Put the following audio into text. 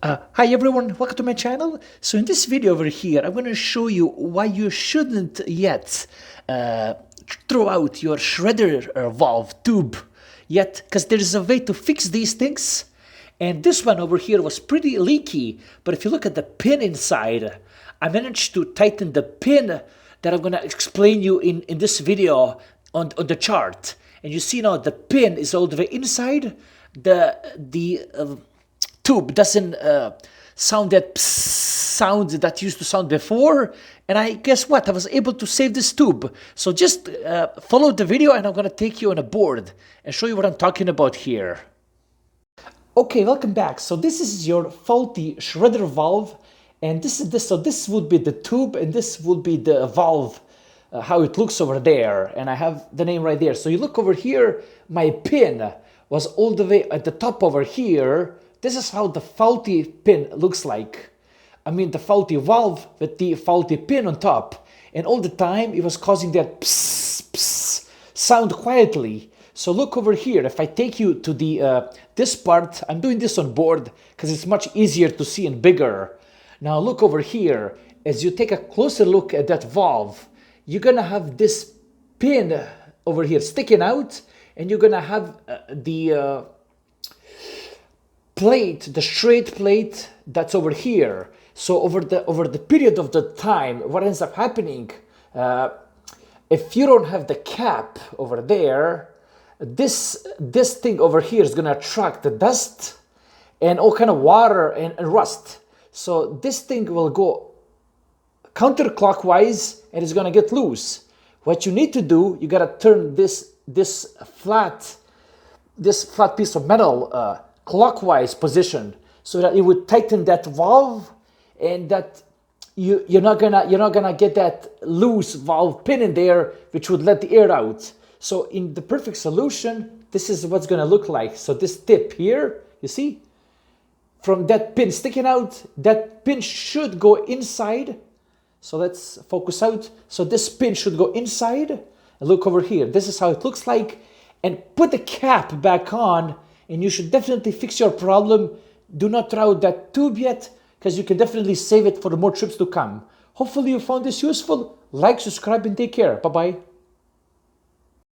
Hi everyone, welcome to my channel. So in this video over here, I'm going to show you why you shouldn't yet throw out your shredder valve tube yet, because there is a way to fix these things. And this one over here was pretty leaky, but if you look at the pin inside, I managed to tighten the pin that I'm going to explain you in this video on the chart. And you see now the pin is all the way inside. The tube doesn't sound that sound that used to sound before, and I guess what, I was able to save this tube. So just follow the video and I'm gonna take you on a board and show you what I'm talking about here. Okay, welcome back. So this is your faulty shredder valve, and this would be the tube and this would be the valve, how it looks over there, and I have the name right there. So you look over here, my pin was all the way at the top over here. This is how the faulty pin looks like. I mean the faulty valve with the faulty pin on top. And all the time it was causing that psst, psst sound quietly. So look over here. If I take you to the this part, I'm doing this on board because it's much easier to see and bigger. Now look over here. As you take a closer look at that valve, you're gonna have this pin over here sticking out, and you're gonna have the plate, the straight plate that's over here. So over the period of the time, what ends up happening, if you don't have the cap over there, this thing over here is gonna attract the dust and all kind of water and rust. So this thing will go counterclockwise and it's gonna get loose. What you need to do, you gotta turn this flat piece of metal clockwise position so that it would tighten that valve, and that you're not gonna get that loose valve pin in there which would let the air out. So in the perfect solution, this is what's gonna look like. So this tip here, you see, from that pin sticking out, that pin should go inside. So let's focus out. So this pin should go inside, and look over here. This is how it looks like. And put the cap back on, and you should definitely fix your problem. Do not throw out that tube yet, because you can definitely save it for more trips to come. Hopefully you found this useful. Like, subscribe, and take care. Bye-bye.